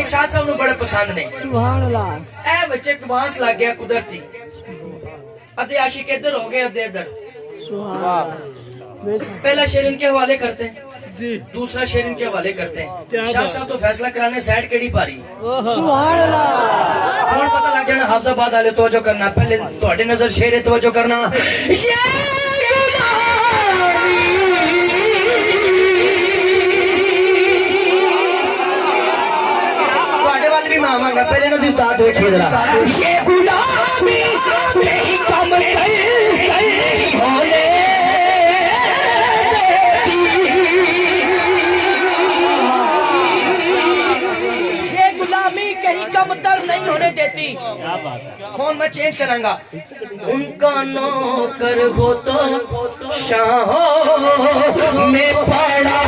शाह साहब बड़े पसंद ने। ए बच्चे कमांस लग गया कुदरती, अद्धे आशिक इधर हो गए अद्धे इधर। पहला शेर इनके हवाले करते हैं, दूसरा शेर इनके हवाले करते हैं। शाह साहब तो फैसला कराने साइड केड़ी पारी कौन पता लग जाना। हाफजाबाद वाले तवज्जो करना, पहले थोड़ी नजर शेर है तवज्जो करना। पहले ना उस्ताद देखिए जरा, ये गुलामी नहीं कम होने ये गुलामी कहीं कम तर नहीं होने देती। फोन मैं चेंज करांगा। उनका नौकर हो तो शाहों में पड़ा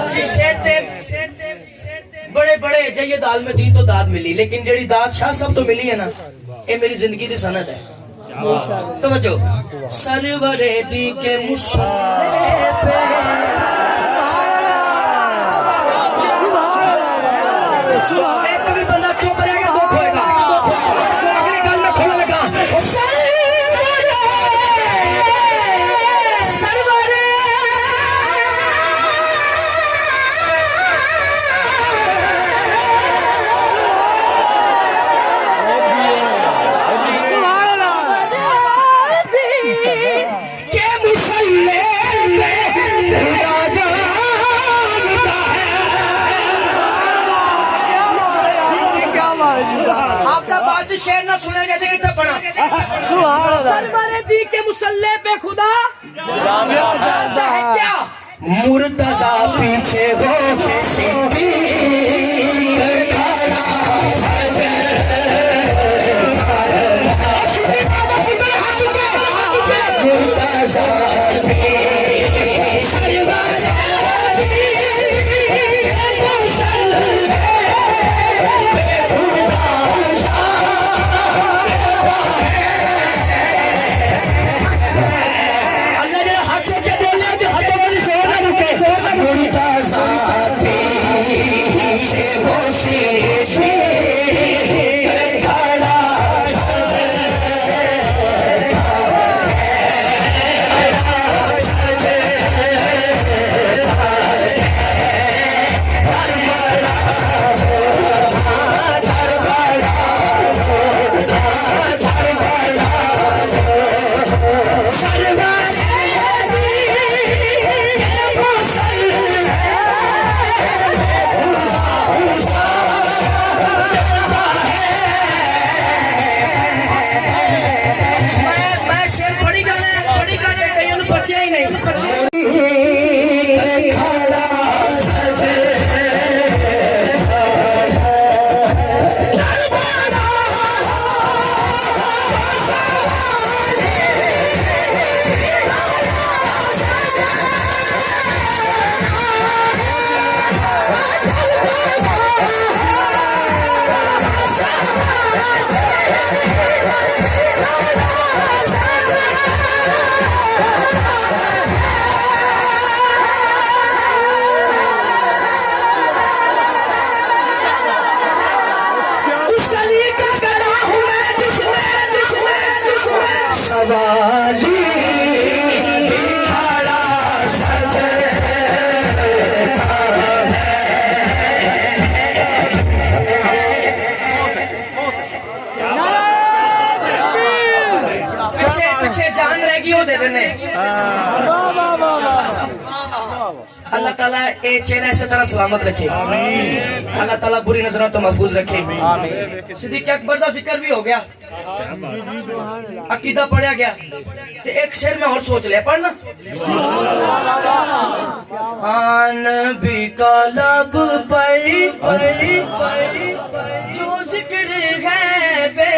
जिस शेर ते बड़े बड़े जयद आल में दी तो दाद मिली, लेकिन जेड़ी दाद शाह सब तो मिली है ना, ये मेरी जिंदगी की सनद है। तो बच्चों सरवरे दी के कभी बंदा चुप रहेगा दुख होएगा। अगली गल में खोला लगा शेर ना सुने जैसे कितना पढ़ा। सरवरे दी के मुसल्ले पे खुदा जानता है क्या, मुर्तजा पीछे हो देने अल्लाह ताला ये चेहरा इस तरह सलामत रखे, अल्लाह ताला बुरी नजरों तो महफूज रखे। सिद्दीक अकबर का जिक्र भी हो गया, अकीदा पढ़ा गया, तो एक शेर में और सोच लिया, पढ़ना। आन भी का लब पढ़ी जो जिक्र है बे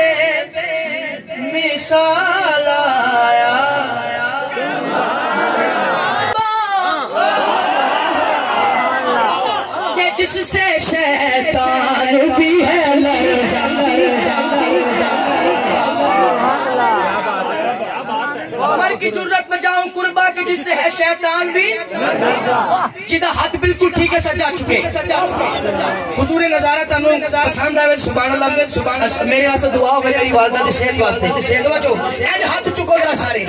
मिसाल आया, जिससे शैतान भी है लर्ज़ा, मर की जुर्रत में जाऊं कुर्बा के जिससे है शैतान भी, जिदा हाथ बिल्कुल ठीक है सजा चुके। हुजूर नजारा तनु पसंद आवे सुभान अल्लाह, मेरे वास्ते दुआ हो मेरी वालदा दी सेहत वास्ते, तवज्जो एंड हाथ चुको जरा सारे,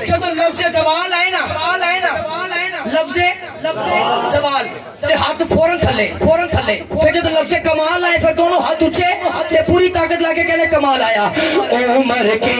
जब लफ्ज़ सवाल आए ना, लफ्ज़ सवाल ते हाथ फौरन थले, फिर जब लफ्ज़ कमाल आए फिर दोनों हाथ ऊंचे ते पूरी ताकत लाके कहले कमाल आया। उमर के